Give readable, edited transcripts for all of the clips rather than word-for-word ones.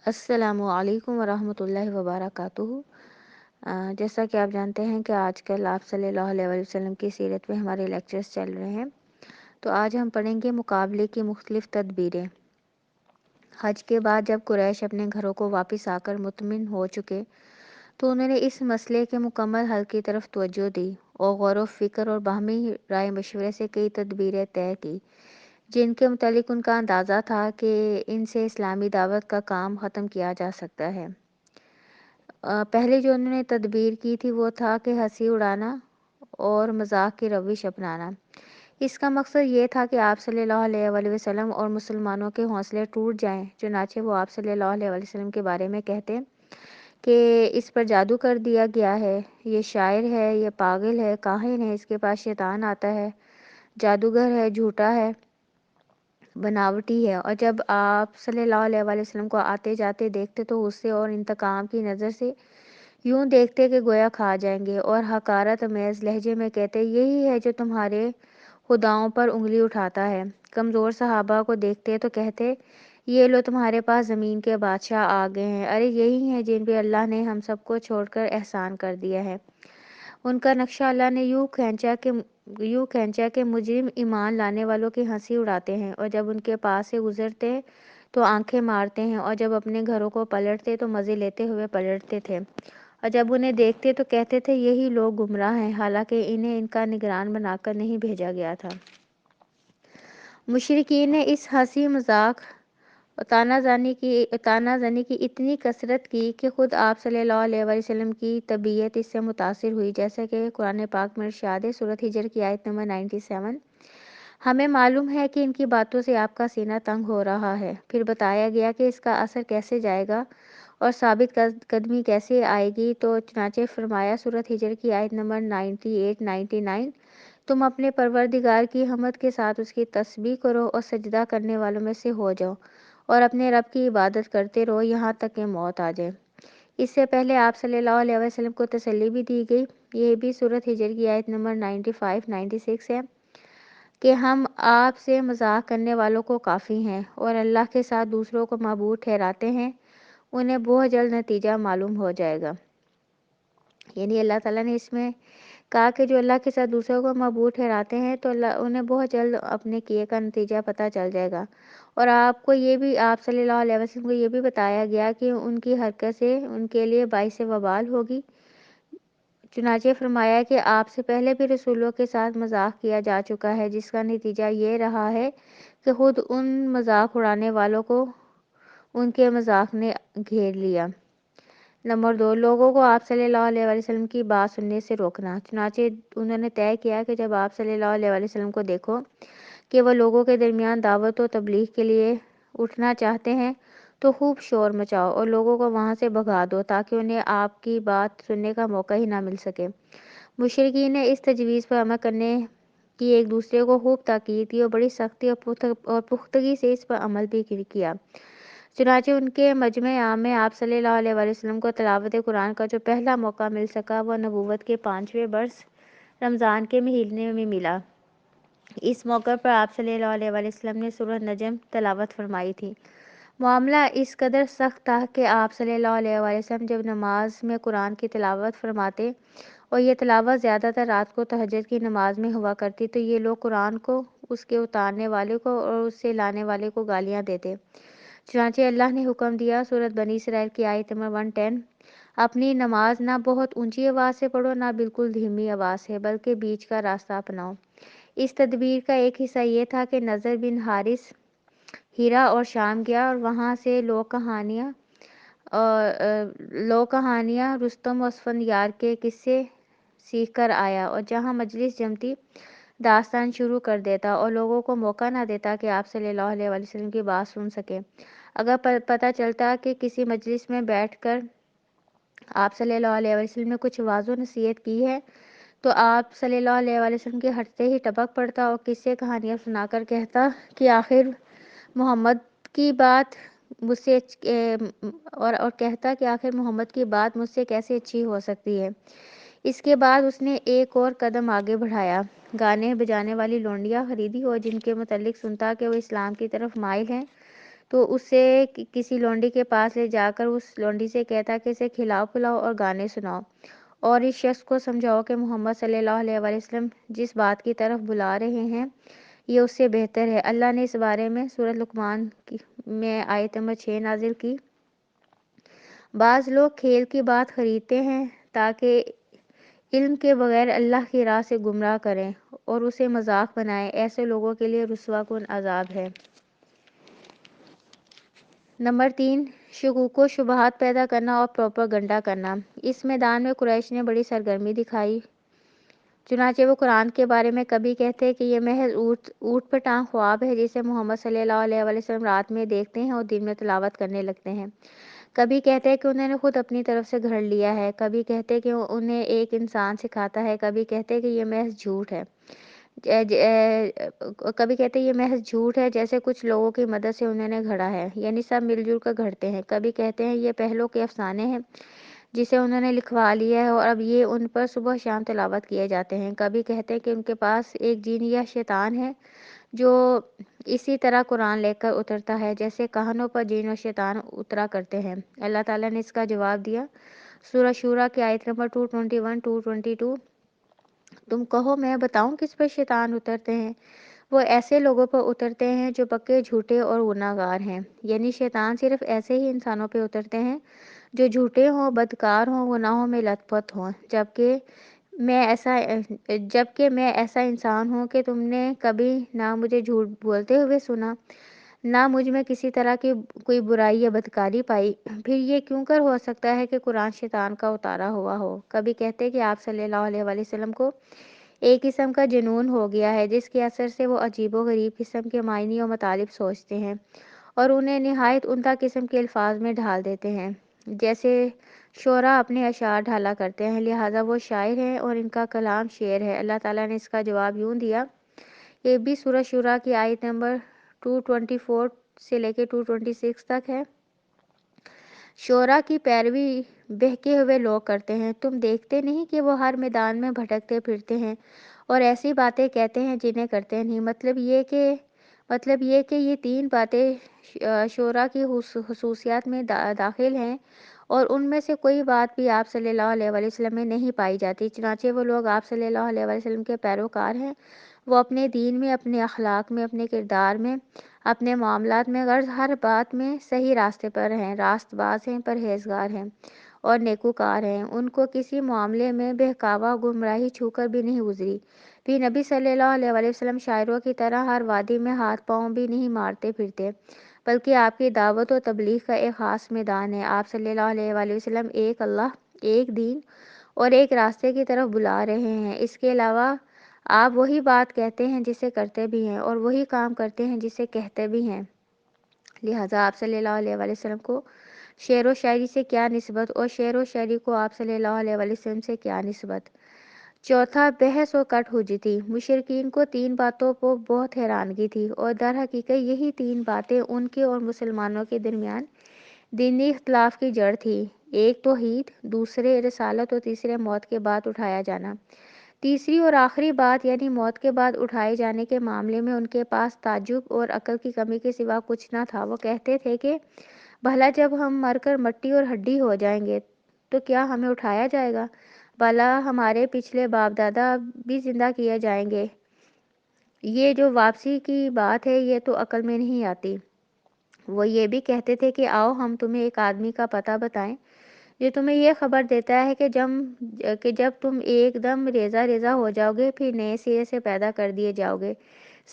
السلام علیکم ورحمۃ اللہ وبرکاتہ۔ جیسا کہ آپ جانتے ہیں کہ آج کل آپ صلی اللہ علیہ وسلم کی سیرت میں ہمارے لیکچرز چل رہے ہیں، تو آج ہم پڑھیں گے مقابلے کی مختلف تدبیریں۔ حج کے بعد جب قریش اپنے گھروں کو واپس آ کر مطمئن ہو چکے تو انہوں نے اس مسئلے کے مکمل حل کی طرف توجہ دی اور غور و فکر اور باہمی رائے مشورے سے کئی تدبیریں طے کی، جن کے متعلق ان کا اندازہ تھا کہ ان سے اسلامی دعوت کا کام ختم کیا جا سکتا ہے۔ پہلے جو انہوں نے تدبیر کی تھی وہ تھا کہ ہنسی اڑانا اور مذاق کی روش اپنانا۔ اس کا مقصد یہ تھا کہ آپ صلی اللہ علیہ وآلہ وسلم اور مسلمانوں کے حوصلے ٹوٹ جائیں، چنانچہ وہ آپ صلی اللہ علیہ وآلہ وسلم کے بارے میں کہتے کہ اس پر جادو کر دیا گیا ہے، یہ شاعر ہے، یہ پاگل ہے، کاہن ہے، اس کے پاس شیطان آتا ہے، جادوگر ہے، جھوٹا ہے، بناوٹی ہے۔ اور جب آپ صلی اللہ علیہ وآلہ وسلم کو آتے جاتے دیکھتے تو غصے اور انتقام کی نظر سے یوں دیکھتے کہ گویا کھا جائیں گے، اور حقارت آمیز لہجے میں کہتے یہی ہے جو تمہارے خداؤں پر انگلی اٹھاتا ہے۔ کمزور صحابہ کو دیکھتے تو کہتے یہ لو تمہارے پاس زمین کے بادشاہ آ گئے ہیں، ارے یہی ہیں جن پہ اللہ نے ہم سب کو چھوڑ کر احسان کر دیا ہے۔ ان کا نقشہ اللہ نے یوں کھینچا کہ مجرم ایمان لانے والوں کی ہنسی اڑاتے ہیں، اور جب ان کے پاس سے گزرتے تو آنکھیں مارتے ہیں، اور جب اپنے گھروں کو پلٹتے تو مزے لیتے ہوئے پلٹتے تھے، اور جب انہیں دیکھتے تو کہتے تھے یہی لوگ گمراہ ہیں، حالانکہ انہیں ان کا نگران بنا کر نہیں بھیجا گیا تھا۔ مشرکین نے اس ہنسی مذاق اور طعنہ زنی کی اتنی کثرت کی کہ خود آپ صلی اللہ علیہ وآلہ وسلم کی طبیعت اس سے متاثر ہوئی، جیسا کہ قرآن پاک میں ارشاد ہے، سورۃ ہجر کی آیت نمبر 97۔ ہمیں معلوم ہے کہ ان کی باتوں سے آپ کا سینہ تنگ ہو رہا ہے۔ پھر بتایا گیا کہ اس کا اثر کیسے جائے گا اور ثابت قدمی کیسے آئے گی، تو چنانچہ فرمایا سورۃ ہجر کی آیت نمبر 98-99، تم اپنے پروردگار کی حمد کے ساتھ اس کی تسبیح کرو اور سجدہ کرنے والوں میں سے ہو جاؤ، اور اپنے رب کی عبادت کرتے رہو یہاں تک کہ موت آ جائے۔ اس سے پہلے آپ صلی اللہ علیہ وسلم کو تسلی بھی دی گئی، یہ بھی سورۃ ہجر کی آیت نمبر 95-96 ہے کہ ہم آپ سے مذاق کرنے والوں کو کافی ہیں اور اللہ کے ساتھ دوسروں کو معبود ٹھہراتے ہیں، انہیں بہت جلد نتیجہ معلوم ہو جائے گا۔ یعنی اللہ تعالیٰ نے اس میں کہا کہ جو اللہ کے ساتھ دوسروں کو معبود ٹھہراتے ہیں تو انہیں بہت جلد اپنے کیے کا نتیجہ پتہ چل جائے گا۔ اور آپ صلی اللہ علیہ وسلم کو یہ بھی بتایا گیا کہ ان کی حرکت سے ان کے لیے باعث وبال ہوگی۔ چنانچہ فرمایا کہ آپ سے پہلے بھی رسولوں کے ساتھ مذاق کیا جا چکا ہے، جس کا نتیجہ یہ رہا ہے کہ خود ان مذاق اڑانے والوں کو ان کے مذاق نے گھیر لیا۔ نمبر 2، لوگوں کو آپ صلی اللہ علیہ وآلہ وسلم کی بات سننے سے روکنا۔ چنانچہ انہوں نے طے کیا کہ جب آپ صلی اللہ علیہ وآلہ وسلم کو دیکھو کہ وہ لوگوں کے درمیان دعوت و تبلیغ کے لیے اٹھنا چاہتے ہیں تو خوب شور مچاؤ اور لوگوں کو وہاں سے بھگا دو تاکہ انہیں آپ کی بات سننے کا موقع ہی نہ مل سکے۔ مشرکین نے اس تجویز پر عمل کرنے کی ایک دوسرے کو خوب تاکید کی اور بڑی سختی اور پختگی سے اس پر عمل بھی کیا۔ چنانچہ ان کے مجمع عام میں آپ صلی اللہ علیہ وآلہ وسلم کو تلاوت قرآن کا جو پہلا موقع مل سکا وہ نبوت کے 5ویں برس رمضان کے مہینے میں ملا۔ اس موقع پر آپ صلی اللہ علیہ وآلہ وسلم نے سورۃ نجم تلاوت فرمائی تھی۔ معاملہ اس قدر سخت تھا کہ آپ صلی اللہ علیہ وآلہ وسلم جب نماز میں قرآن کی تلاوت فرماتے اور یہ تلاوت زیادہ تر رات کو تہجد کی نماز میں ہوا کرتی تو یہ لوگ قرآن کو، اس کے اتارنے والے کو اور اس سے لانے والے کو گالیاں دیتے۔ چنانچہ اللہ نے حکم دیا، سورۃ بنی اسرائیل کی آیت نمبر 110، اپنی نماز نہ بہت اونچی آواز سے پڑھو نہ بالکل دھیمی آواز سے، بلکہ بیچ کا راستہ اپناؤ۔ اس تدبیر کا ایک حصہ یہ تھا کہ نضر بن حارث ہیرا اور شام گیا اور وہاں سے لوک کہانیاں رستم و اسفندیار کے قصے سیکھ کر آیا، اور جہاں مجلس جمتی داستان شروع کر دیتا اور لوگوں کو موقع نہ دیتا کہ آپ صلی اللہ علیہ وآلہ وسلم کی بات سن سکے۔ اگر پتہ چلتا کہ کسی مجلس میں بیٹھ کر آپ صلی اللہ علیہ وآلہ وسلم نے کچھ واعظ و نصیحت کی ہے تو آپ صلی اللہ علیہ وآلہ وسلم کے ہٹتے ہی ٹپک پڑتا اور قصے کہانیاں سنا کر کہتا کہ آخر محمد کی بات مجھ سے مجھ سے کیسے اچھی ہو سکتی ہے۔ اس کے بعد اس نے ایک اور قدم آگے بڑھایا، گانے بجانے والی لونڈیاں خریدی اور جن کے متعلق سنتا کہ وہ اسلام کی طرف مائل ہیں تو اسے کسی لونڈی کے پاس لے جا کر اس لونڈی سے کہتا کہ اسے کھلاؤ پلاؤ اور گانے سناؤ، اور اس شخص کو سمجھاؤ کہ محمد صلی اللہ علیہ وآلہ وسلم جس بات کی طرف بلا رہے ہیں یہ اس سے بہتر ہے۔ اللہ نے اس بارے میں سورۃ لقمان میں آیت نمبر 6 نازل کی۔ بعض لوگ کھیل کی بات خریدتے ہیں تاکہ علم کے بغیر اللہ کی راہ سے گمراہ کریں اور اسے مذاق بنائیں، ایسے لوگوں کے لیے رسوا کن عذاب ہے۔ نمبر 3، شکوک و شبہات پیدا کرنا اور پروپیگنڈا کرنا۔ اس میدان میں قریش نے بڑی سرگرمی دکھائی، چنانچہ وہ قرآن کے بارے میں کبھی کہتے کہ یہ محض اونٹ پر ٹانگ خواب ہے جسے محمد صلی اللہ علیہ وآلہ وسلم رات میں دیکھتے ہیں اور دن میں تلاوت کرنے لگتے ہیں، کبھی کہتے کہ انہوں نے خود اپنی طرف سے گھڑ لیا ہے، کبھی کہتے کہ انہیں ایک انسان سکھاتا ہے، کبھی کہتے کہ یہ محض جھوٹ ہے، جیسے کچھ لوگوں کی مدد سے انہوں نے گھڑا ہے، یعنی سب مل جل کر گھڑتے ہیں، کبھی کہتے ہیں یہ پہلوں کے افسانے ہیں جسے انہوں نے لکھوا لیا ہے اور اب یہ ان پر صبح شام تلاوت کیے جاتے ہیں، کبھی کہتے ہیں کہ ان کے پاس ایک جن یا شیطان ہے جو اسی طرح قرآن لے کر اترتا ہے جیسے کہانوں پر جن و شیطان اترا کرتے ہیں۔ اللہ تعالیٰ نے اس کا جواب دیا، سورہ شورى کی آیت نمبر 221 222، تم کہو میں بتاؤں کس پر شیطان اترتے ہیں، وہ ایسے لوگوں پر اترتے ہیں جو پکے جھوٹے اور گناہ گار ہیں، یعنی شیطان صرف ایسے ہی انسانوں پہ اترتے ہیں جو جھوٹے ہوں، بدکار ہوں، گناہوں میں لت پت ہوں، جبکہ میں ایسا انسان ہوں کہ تم نے کبھی نہ مجھے جھوٹ بولتے ہوئے سنا، نہ مجھ میں کسی طرح کی کوئی برائی یا بدکاری پائی، پھر یہ کیوں کر ہو سکتا ہے کہ قرآن شیطان کا اتارا ہوا ہو۔ کبھی کہتے کہ آپ صلی اللہ علیہ وآلہ وسلم کو ایک قسم کا جنون ہو گیا ہے جس کے اثر سے وہ عجیب و غریب قسم کے معنی و مطالب سوچتے ہیں اور انہیں نہایت عمدہ قسم کے الفاظ میں ڈھال دیتے ہیں، جیسے شعراء اپنے اشعار ڈھالا کرتے ہیں، لہٰذا وہ شاعر ہیں اور ان کا کلام شعر ہے۔ اللہ تعالیٰ نے اس کا جواب یوں دیا، یہ بھی سورہ شورى کی آیت نمبر 224 سے لے کے 226 تک ہے۔ شعراء کی پیروی بہکے ہوئے لوگ کرتے ہیں، تم دیکھتے نہیں کہ وہ ہر میدان میں بھٹکتے پھرتے ہیں اور ایسی باتیں کہتے ہیں جنہیں کرتے نہیں، مطلب یہ کہ یہ تین باتیں شعراء کی خصوصیات میں داخل ہیں اور ان میں سے کوئی بات بھی آپ صلی اللہ علیہ وآلہ وسلم میں نہیں پائی جاتی، چنانچہ وہ لوگ آپ صلی اللہ علیہ وآلہ وسلم کے پیروکار ہیں، وہ اپنے دین میں، اپنے اخلاق میں، اپنے کردار میں، اپنے معاملات میں، غرض ہر بات میں صحیح راستے پر ہیں، راست باز ہیں، پرہیزگار ہیں اور نیکوکار ہیں، ان کو کسی معاملے میں بہکاوا گمراہی چھو کر بھی نہیں گزری۔ پھر نبی صلی اللہ علیہ وآلہ وسلم شاعروں کی طرح ہر وادی میں ہاتھ پاؤں بھی نہیں مارتے پھرتے، بلکہ آپ کی دعوت و تبلیغ کا ایک خاص میدان ہے، آپ صلی اللہ علیہ وآلہ وسلم ایک اللہ، ایک دین اور ایک راستے کی طرف بلا رہے ہیں، اس کے علاوہ آپ وہی بات کہتے ہیں جسے کرتے بھی ہیں اور وہی کام کرتے ہیں جسے کہتے بھی ہیں، لہٰذا آپ صلی اللہ علیہ وآلہ وسلم کو شعر و شاعری سے کیا نسبت اور شعر و شاعری کو آپ صلی اللہ علیہ وآلہ وسلم سے کیا نسبت۔ چوتھا، بحث و کٹ حجتی۔ مشرکین کو تین باتوں پر بہت حیرانگی تھی اور در حقیقت یہی تین باتیں ان کے اور مسلمانوں کے درمیان دینی اختلاف کی جڑ تھی، ایک توحید، دوسرے رسالت اور تیسرے موت کے بعد اٹھایا جانا۔ تیسری اور آخری بات یعنی موت کے بعد اٹھائے جانے کے معاملے میں ان کے پاس تعجب اور عقل کی کمی کے سوا کچھ نہ تھا، وہ کہتے تھے کہ بھلا جب ہم مر کر مٹی اور ہڈی ہو جائیں گے تو کیا ہمیں اٹھایا جائے گا؟ بھلا ہمارے پچھلے باپ دادا بھی زندہ کیے جائیں گے؟ یہ جو واپسی کی بات ہے یہ تو عقل میں نہیں آتی۔ وہ یہ بھی کہتے تھے کہ آؤ ہم تمہیں ایک آدمی کا پتہ بتائیں جو تمہیں یہ خبر دیتا ہے کہ جب تم ایک دم ریزہ ریزہ ہو جاؤ گے پھر نئے سرے سے پیدا کر دیے جاؤ گے۔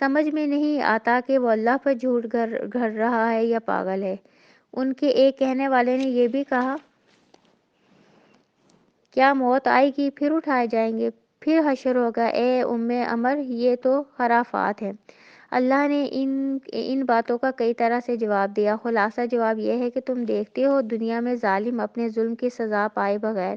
سمجھ میں نہیں آتا کہ وہ اللہ پر جھوٹ گھڑ رہا ہے یا پاگل ہے۔ ان کے ایک کہنے والے نے یہ بھی کہا، کیا موت آئے گی پھر اٹھائے جائیں گے، پھر حشر ہوگا؟ اے ام عمر، یہ تو خرافات ہیں۔ اللہ نے ان باتوں کا کئی طرح سے جواب دیا، خلاصہ جواب یہ ہے کہ تم دیکھتے ہو دنیا میں ظالم اپنے ظلم کی سزا پائے بغیر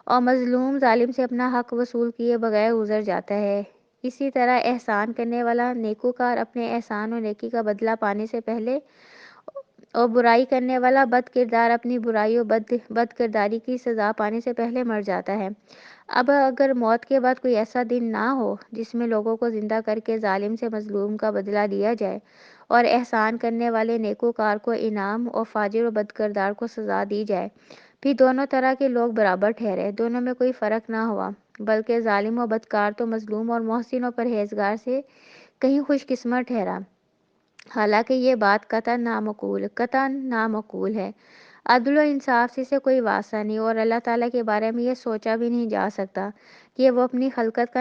اور مظلوم ظالم سے اپنا حق وصول کیے بغیر گزر جاتا ہے، اسی طرح احسان کرنے والا نیکوکار اپنے احسان و نیکی کا بدلہ پانے سے پہلے اور برائی کرنے والا بد کردار اپنی برائی و بد کرداری کی سزا پانے سے پہلے مر جاتا ہے۔ اب اگر موت کے بعد کوئی ایسا دن نہ ہو جس میں لوگوں کو زندہ کر کے ظالم سے مظلوم کا بدلہ لیا جائے اور احسان کرنے والے نیکوکار کو انعام اور فاجر و بدکردار کو سزا دی جائے۔ پھر دونوں طرح کے لوگ برابر ٹھہرے، دونوں میں کوئی فرق نہ ہوا، بلکہ ظالم و بدکار تو مظلوم اور محسن و پرہیزگار سے کہیں خوش قسمت ٹھہرا۔ حالانکہ یہ بات قطعاً نامعقول ہے۔ عدل و انصاف سے اسے کوئی واسطہ نہیں، اور اللہ تعالیٰ کے بارے میں یہ سوچا بھی نہیں جا سکتا کہ وہ اپنی خلقت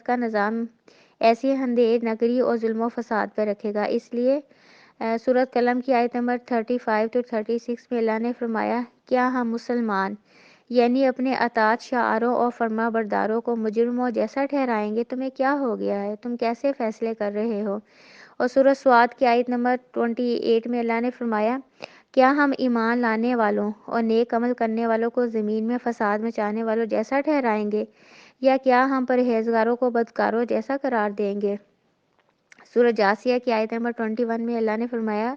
کا نظام ایسی اندھیر نگری اور ظلم و فساد پر رکھے گا۔ اس لیے سورۃ قلم کی آیت نمبر 35 to 36 میں اللہ نے فرمایا، کیا ہم مسلمان یعنی اپنے اطاعت شعاروں اور فرما برداروں کو مجرموں جیسا ٹھہرائیں گے؟ تمہیں کیا ہو گیا ہے؟ تم کیسے فیصلے کر رہے ہو؟ اور سورۃ سواد کی آیت نمبر 28 میں اللہ نے فرمایا، کیا ہم ایمان لانے والوں اور نیک عمل کرنے والوں کو زمین میں فساد مچانے والوں جیسا ٹھہرائیں گے، یا کیا ہم پرہیزگاروں کو بدکاروں جیسا قرار دیں گے؟ سورۃ جاثیہ کی آیت نمبر 21 میں اللہ نے فرمایا،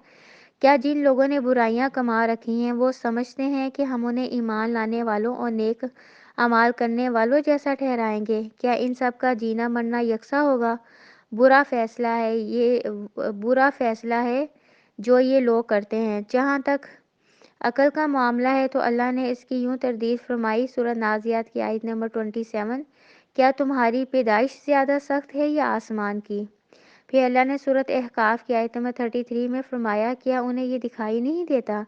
کیا جن لوگوں نے برائیاں کما رکھی ہیں وہ سمجھتے ہیں کہ ہم انہیں ایمان لانے والوں اور نیک اعمال کرنے والوں جیسا ٹھہرائیں گے؟ کیا ان سب کا جینا مرنا یکساں ہوگا؟ برا فیصلہ ہے جو یہ لوگ کرتے ہیں۔ جہاں تک عقل کا معاملہ ہے تو اللہ نے اس کی یوں تردید فرمائی، سورۃ نازعات کی آیت نمبر 27، کیا تمہاری پیدائش زیادہ سخت ہے یا آسمان کی؟ پھر اللہ نے سورۃ احقاف کی آیت نمبر 33 میں فرمایا، کیا انہیں یہ دکھائی نہیں دیتا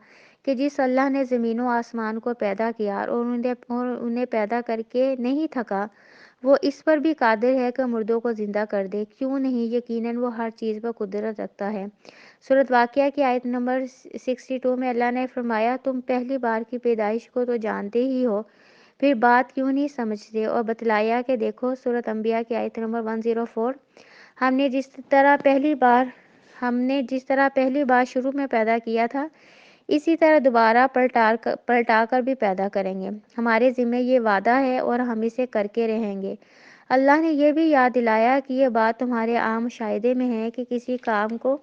کہ جس اللہ نے زمین و آسمان کو پیدا کیا اور انہیں پیدا کر کے نہیں تھکا، وہ اس پر بھی قادر ہے کہ مردوں کو زندہ کر دے؟ کیوں نہیں، یقیناً وہ ہر چیز پر قدرت رکھتا ہے۔ سورۃ واقعہ کی آیت نمبر 62 میں اللہ نے فرمایا، تم پہلی بار کی پیدائش کو تو جانتے ہی ہو، پھر بات کیوں نہیں سمجھتے؟ اور بتلایا کہ دیکھو، سورۃ انبیاء کی آیت نمبر 104، ہم نے جس طرح پہلی بار شروع میں پیدا کیا تھا، اسی طرح دوبارہ پلٹا کر بھی پیدا کریں گے۔ ہمارے ذمہ یہ وعدہ ہے اور ہم اسے کر کے رہیں گے۔ اللہ نے یہ بھی یاد دلایا کہ یہ بات تمہارے عام مشاہدے میں ہے کہ کسی کام کو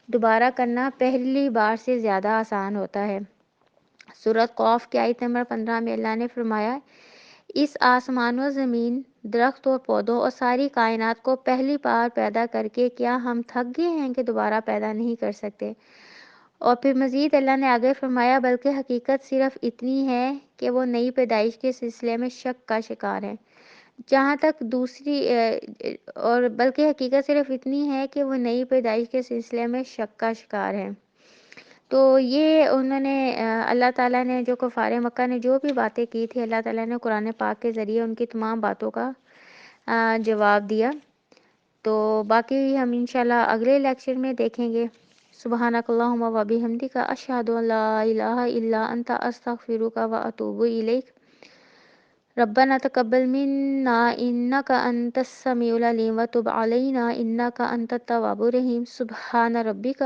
دوبارہ کرنا پہلی بار سے زیادہ آسان ہوتا ہے۔ سورۃ قاف کی آیت نمبر 15 میں اللہ نے فرمایا، اس آسمان و زمین، درخت اور پودوں اور ساری کائنات کو پہلی بار پیدا کر کے کیا ہم تھک گئے ہیں کہ دوبارہ پیدا نہیں کر سکتے؟ اور پھر مزید اللہ نے آگے فرمایا، بلکہ حقیقت صرف اتنی ہے کہ وہ نئی پیدائش کے سلسلے میں شک کا شکار ہیں۔ بلکہ حقیقت صرف اتنی ہے کہ وہ نئی پیدائش کے سلسلے میں شک کا شکار ہیں۔ تو یہ انہوں نے اللہ تعالیٰ نے جو کفار مکہ نے جو بھی باتیں کی تھی، اللہ تعالیٰ نے قرآن پاک کے ذریعے ان کی تمام باتوں کا جواب دیا۔ تو باقی ہم انشاءاللہ اگلے لیکچر میں دیکھیں گے۔ سبحانک اللہم و بحمدک، اشہد ان لا الہ الا انت، استغفرک و اتوب الیک۔ ربنا تقبل منا انک انت السمیع العلیم وتب علینا انک انت التواب الرحیم۔ سبحان ربک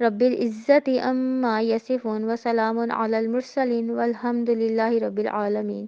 رب العزت عما یصفون وسلام علی المرسلین والحمد للہ رب العالمین۔